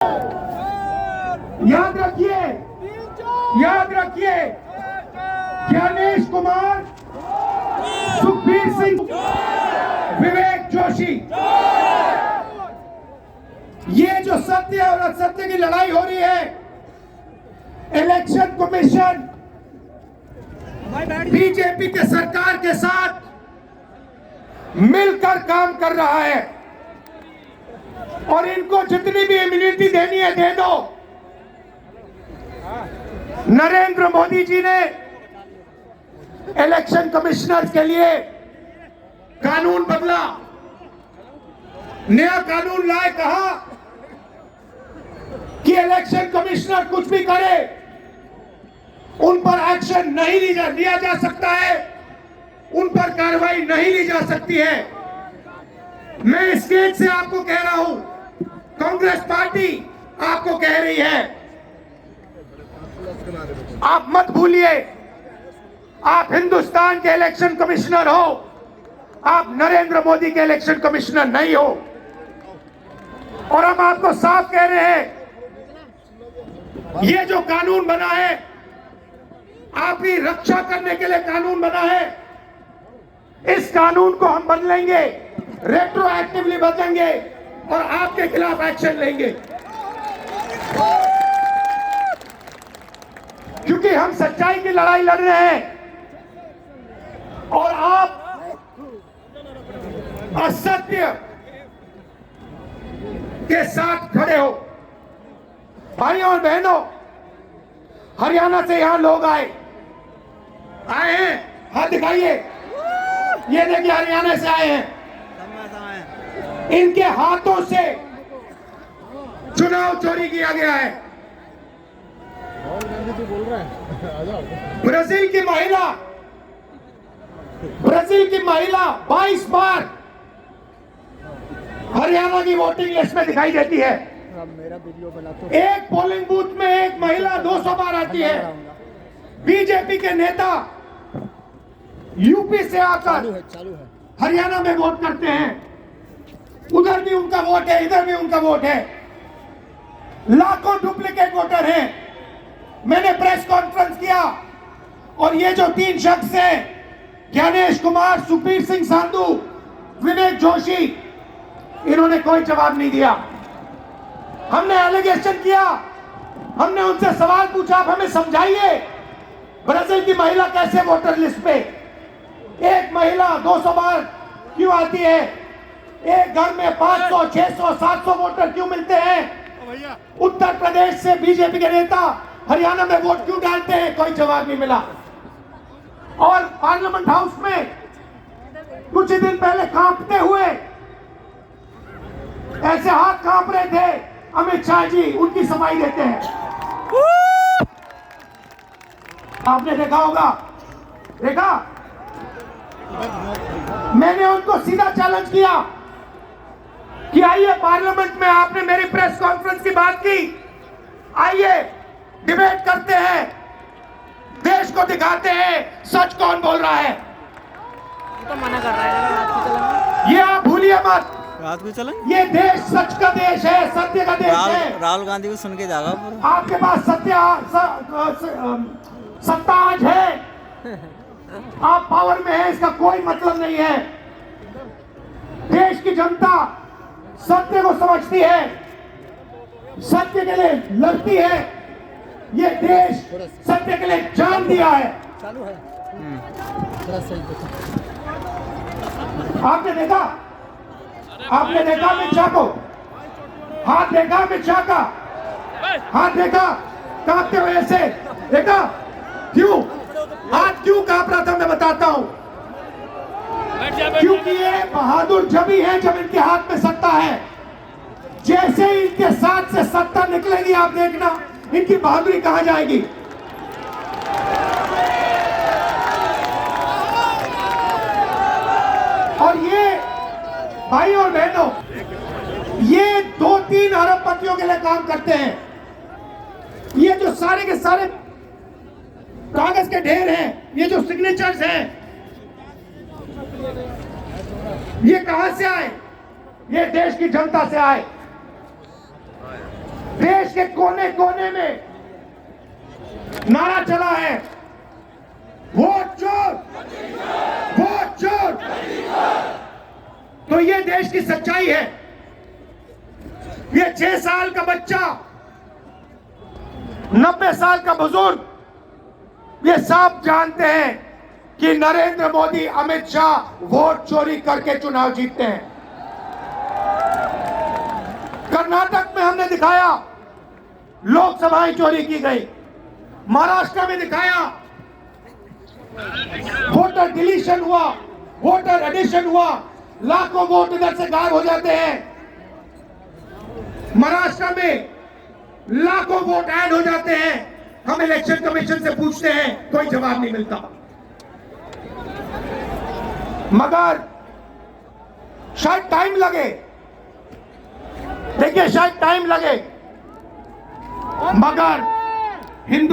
याद रखिए ज्ञानेश कुमार, सुखबीर सिंह, विवेक जोशी, ये जो सत्य और असत्य की लड़ाई हो रही है, इलेक्शन कमीशन बीजेपी के सरकार के साथ मिलकर काम कर रहा है और इनको जितनी भी इम्यूनिटी देनी है दे दो। नरेंद्र मोदी जी ने इलेक्शन कमिश्नर के लिए कानून बदला, नया कानून लाए, कहा कि इलेक्शन कमिश्नर कुछ भी करे उन पर एक्शन नहीं लिया जा सकता है, उन पर कार्रवाई नहीं ली जा सकती है। मैं स्टेज से आपको कह रहा हूं, कांग्रेस पार्टी आपको कह रही है, आप मत भूलिए आप हिंदुस्तान के इलेक्शन कमिश्नर हो, आप नरेंद्र मोदी के इलेक्शन कमिश्नर नहीं हो। और हम आपको साफ कह रहे हैं, ये जो कानून बना है आपकी रक्षा करने के लिए कानून बना है, इस कानून को हम बदलेंगे, रेट्रोएक्टिवली बदलेंगे और आपके खिलाफ एक्शन लेंगे, क्योंकि हम सच्चाई की लड़ाई लड़ रहे हैं और आप असत्य के साथ खड़े हो। भाइयों और बहनों, हरियाणा से यहां लोग आए हैं, हाथ दिखाइए, ये देखिए हरियाणा से आए हैं, इनके हाथों से चुनाव चोरी किया गया है। ब्राजील की महिला 22 बार हरियाणा की वोटिंग लिस्ट में दिखाई देती है। एक पोलिंग बूथ में एक महिला 200 बार आती है। बीजेपी के नेता यूपी से आकर हरियाणा में वोट करते हैं, उधर भी उनका वोट है, इधर भी उनका वोट है, लाखों डुप्लीकेट वोटर हैं। मैंने प्रेस कॉन्फ्रेंस किया और ये जो 3 शख्स हैं, ज्ञानेश कुमार, सुखबीर सिंह सांधू, विवेक जोशी, इन्होंने कोई जवाब नहीं दिया। हमने एलिगेशन किया, हमने उनसे सवाल पूछा, आप हमें समझाइए ब्राजील की महिला कैसे वोटर लिस्ट पे, एक महिला 200 बार क्यों आती है, एक घर में 500, 600, 700 वोटर क्यों मिलते हैं, उत्तर प्रदेश से बीजेपी के नेता हरियाणा में वोट क्यों डालते हैं, कोई जवाब नहीं मिला। और पार्लियामेंट हाउस में कुछ दिन पहले कांपते हुए, ऐसे हाथ कांप रहे थे, अमित शाह जी उनकी सफाई देते हैं, आपने देखा होगा, देखा? मैंने उनको सीधा चैलेंज किया कि आइए पार्लियामेंट में, आपने मेरी प्रेस कॉन्फ्रेंस की बात की, आइए डिबेट करते हैं, देश को दिखाते हैं सच कौन बोल रहा है। तो मना कर रहा है, ये आप भूलिए मत, रात को चलें। ये देश सच का देश है, सत्य का देश है। राहुल गांधी को सुन के जाएगा पूरा। आपके पास सत्ता आज है, आप पावर में है, इसका कोई मतलब नहीं है। देश की जनता सत्य को समझती है, सत्य के लिए लड़ती है, ये देश सत्य के लिए जान दिया है। आपने देखा अमित शाह को, हाथ देखा अमित शाह का, हाथ देखा कांपते हुए ऐसे देखा, क्यों हाथ क्यों कांप रहा था, मैं बताता हूं, क्योंकि ये बहादुर जब ही है जब इनके हाथ में सत्ता है। जैसे ही इनके साथ से सत्ता निकलेगी, आप देखना इनकी बहादुरी कहां जाएगी। और ये भाई और बहनों, ये 2-3 अरबपतियों के लिए काम करते हैं। ये जो सारे के सारे कागज के ढेर हैं, ये जो सिग्नेचर्स हैं, ये कहां से आए? ये देश की जनता से आए। के कोने कोने में नारा चला है, वोट चोर, वोट चोर। तो ये देश की सच्चाई है। ये 6 साल का बच्चा, 90 साल का बुजुर्ग, ये सब जानते हैं कि नरेंद्र मोदी, अमित शाह वोट चोरी करके चुनाव जीतते हैं। कर्नाटक में हमने दिखाया लोकसभाएं चोरी की गई, महाराष्ट्र में दिखाया वोटर डिलीशन हुआ, वोटर एडिशन हुआ, लाखों वोट इधर से गायब हो जाते हैं। महाराष्ट्र में लाखों वोट ऐड हो जाते हैं। हम इलेक्शन कमीशन से पूछते हैं, कोई जवाब नहीं मिलता। मगर शायद टाइम लगे, देखिए शायद टाइम लगे, मगर हिंदू